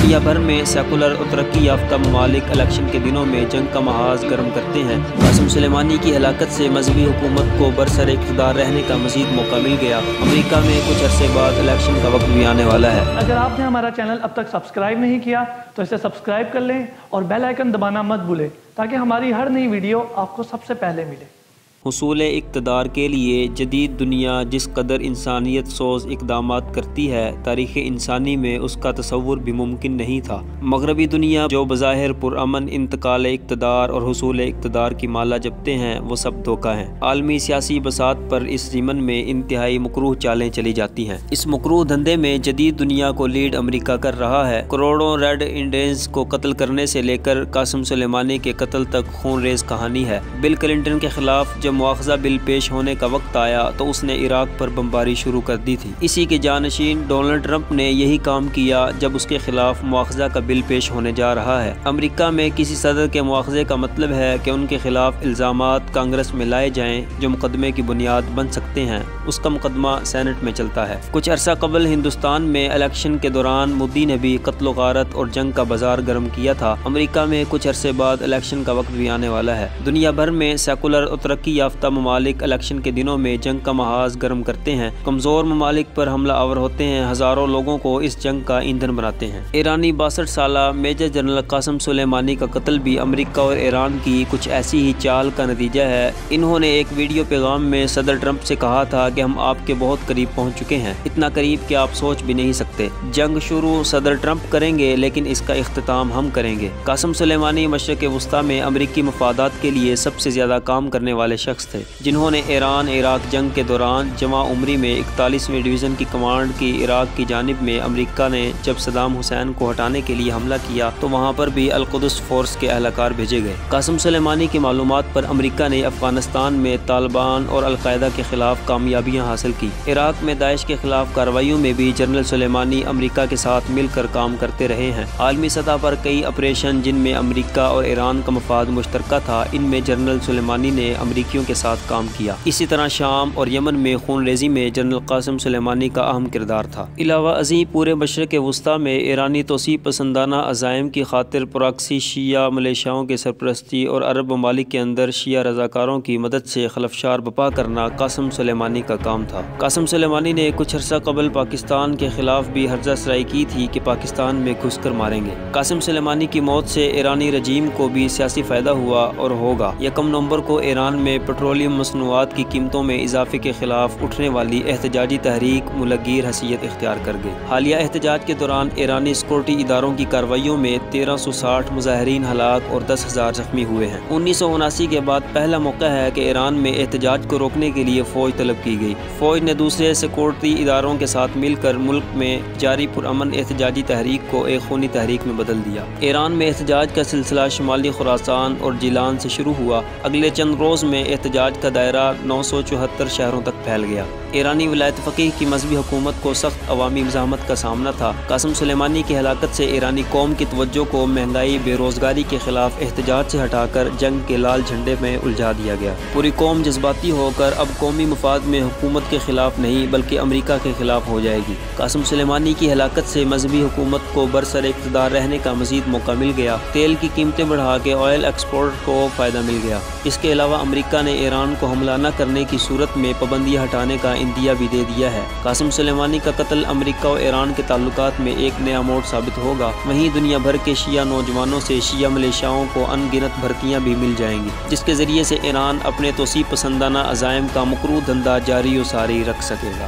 دنیا بھر میں سیکولر اور ترقی یافتہ ممالک الیکشن کے دنوں میں جنگ کا محاذ گرم کرتے ہیں۔ قاسم سلیمانی کی ہلاکت سے مذہبی حکومت کو برسر اقتدار رہنے کا مزید موقع مل گیا۔ امریکہ میں کچھ عرصے بعد الیکشن کا وقت بھی آنے والا ہے۔ اگر آپ نے ہمارا چینل اب تک سبسکرائب نہیں کیا تو اسے سبسکرائب کر لیں اور بیل آئیکن دبانا مت بھولیں تاکہ ہماری ہر نئی ویڈیو آپ کو سب سے پہلے ملے۔ حصول اقتدار کے لیے جدید دنیا جس قدر انسانیت سوز اقدامات کرتی ہے، تاریخ انسانی میں اس کا تصور بھی ممکن نہیں تھا۔ مغربی دنیا جو بظاہر پرامن انتقال اقتدار اور حصول اقتدار کی مالا جپتے ہیں، وہ سب دھوکہ ہیں۔ عالمی سیاسی بساط پر اس ضمن میں انتہائی مکروہ چالیں چلی جاتی ہیں۔ اس مکروہ دھندے میں جدید دنیا کو لیڈ امریکہ کر رہا ہے۔ کروڑوں ریڈ انڈینز کو قتل کرنے سے لے کر قاسم سلیمانی کے قتل تک خون ریز کہانی ہے۔ بل کلنٹن کے خلاف جب مواخذہ بل پیش ہونے کا وقت آیا تو اس نے عراق پر بمباری شروع کر دی تھی۔ اسی کے جانشین ڈونلڈ ٹرمپ نے یہی کام کیا جب اس کے خلاف مواخذہ کا بل پیش ہونے جا رہا ہے۔ امریکہ میں کسی صدر کے مواخذے کا مطلب ہے کہ ان کے خلاف الزامات کانگریس میں لائے جائیں جو مقدمے کی بنیاد بن سکتے ہیں۔ اس کا مقدمہ سینٹ میں چلتا ہے۔ کچھ عرصہ قبل ہندوستان میں الیکشن کے دوران مودی نے بھی قتل و غارت اور جنگ کا بازار گرم کیا تھا۔ امریکہ میں کچھ عرصے بعد الیکشن کا وقت بھی آنے والا ہے۔ دنیا بھر میں سیکولر اور ترقی یافتہ ممالک الیکشن کے دنوں میں جنگ کا محاذ گرم کرتے ہیں۔ کمزور ممالک پر حملہ آور ہوتے ہیں، ہزاروں لوگوں کو اس جنگ کا ایندھن بناتے ہیں۔ ایرانی 62 سالہ میجر جنرل قاسم سلیمانی کا قتل بھی امریکہ اور ایران کی کچھ ایسی ہی چال کا نتیجہ ہے۔ انہوں نے ایک ویڈیو پیغام میں صدر ٹرمپ سے کہا تھا کہ ہم آپ کے بہت قریب پہنچ چکے ہیں، اتنا قریب کہ آپ سوچ بھی نہیں سکتے۔ جنگ شروع صدر ٹرمپ کریں گے لیکن اس کا اختتام ہم کریں گے۔ قاسم سلیمانی مشرق وسطیٰ میں امریکی مفادات کے لیے سب سے زیادہ کام کرنے والے شخص تھے، جنہوں نے ایران عراق جنگ کے دوران جمع عمری میں 41ویں ڈویژن کی کمانڈ کی عراق کی جانب میں امریکہ نے جب صدام حسین کو ہٹانے کے لیے حملہ کیا تو وہاں پر بھی القدس فورس کے اہلکار بھیجے گئے۔ قاسم سلیمانی کی معلومات پر امریکہ نے افغانستان میں طالبان اور القاعدہ کے خلاف کامیابیاں حاصل کی۔ عراق میں داعش کے خلاف کارروائیوں میں بھی جنرل سلیمانی امریکہ کے ساتھ مل کر کام کرتے رہے ہیں۔ عالمی سطح پر کئی آپریشن جن میں امریکہ اور ایران کا مفاد مشترکہ تھا، ان میں جنرل سلیمانی نے امریکیوں کے ساتھ کام کیا۔ اسی طرح شام اور یمن میں خون ریزی میں جنرل قاسم سلیمانی کا اہم کردار تھا۔ علاوہ ازیں پورے مشرق وسطیٰ میں ایرانی توسیع پسندانہ عزائم کی خاطر پراکسی شیعہ ملیشیاؤں کے سرپرستی اور عرب ممالک کے اندر شیعہ رضاکاروں کی مدد سے خلفشار بپا کرنا قاسم سلیمانی کا کام تھا۔ قاسم سلیمانی نے کچھ عرصہ قبل پاکستان کے خلاف بھی ہرزہ سرائی کی تھی کہ پاکستان میں گھس کر ماریں گے۔ قاسم سلیمانی کی موت سے ایرانی رجیم کو بھی سیاسی فائدہ ہوا اور ہوگا۔ 1 نومبر کو ایران میں پیٹرولیم مصنوعات کی قیمتوں میں اضافے کے خلاف اٹھنے والی احتجاجی تحریک ملغیر حیثیت اختیار کر گئی۔ حالیہ احتجاج کے دوران ایرانی سیکورٹی اداروں کی کارروائیوں میں 1360 مظاہرین ہلاک اور 10,000 زخمی ہوئے ہیں۔ 1979 کے بعد پہلا موقع ہے کہ ایران میں احتجاج کو روکنے کے لیے فوج طلب کی گئی۔ فوج نے دوسرے سیکورٹی اداروں کے ساتھ مل کر ملک میں جاری پرامن احتجاجی تحریک کو ایک خونی تحریک میں بدل دیا۔ ایران میں احتجاج کا سلسلہ شمالی خراسان اور جیلان سے شروع ہوا۔ اگلے چند روز میں احتجاج کا دائرہ 974 شہروں تک پھیل گیا۔ ایرانی ولایت فقیہ کی مذہبی حکومت کو سخت عوامی مزاحمت کا سامنا تھا۔ قاسم سلیمانی کی ہلاکت سے ایرانی قوم کی توجہ کو مہنگائی، بے روزگاری کے خلاف احتجاج سے ہٹا کر جنگ کے لال جھنڈے میں الجھا دیا گیا۔ پوری قوم جذباتی ہو کر اب قومی مفاد میں حکومت کے خلاف نہیں بلکہ امریکہ کے خلاف ہو جائے گی۔ قاسم سلیمانی کی ہلاکت سے مذہبی حکومت کو برسر اقتدار رہنے کا مزید موقع مل گیا۔ تیل کی قیمتیں بڑھا کے آئل ایکسپورٹ کو فائدہ مل گیا۔ اس کے علاوہ امریکہ نے ایران کو حملہ نہ کرنے کی صورت میں پابندیاں ہٹانے کا اندیہ بھی دے دیا ہے۔ قاسم سلیمانی کا قتل امریکہ اور ایران کے تعلقات میں ایک نیا موڑ ثابت ہوگا۔ وہیں دنیا بھر کے شیعہ نوجوانوں سے شیعہ ملیشیاؤں کو ان گنت بھرتیاں بھی مل جائیں گی، جس کے ذریعے سے ایران اپنے توسیع پسندانہ عزائم کا مکروہ دھندہ جاری و ساری رکھ سکے گا۔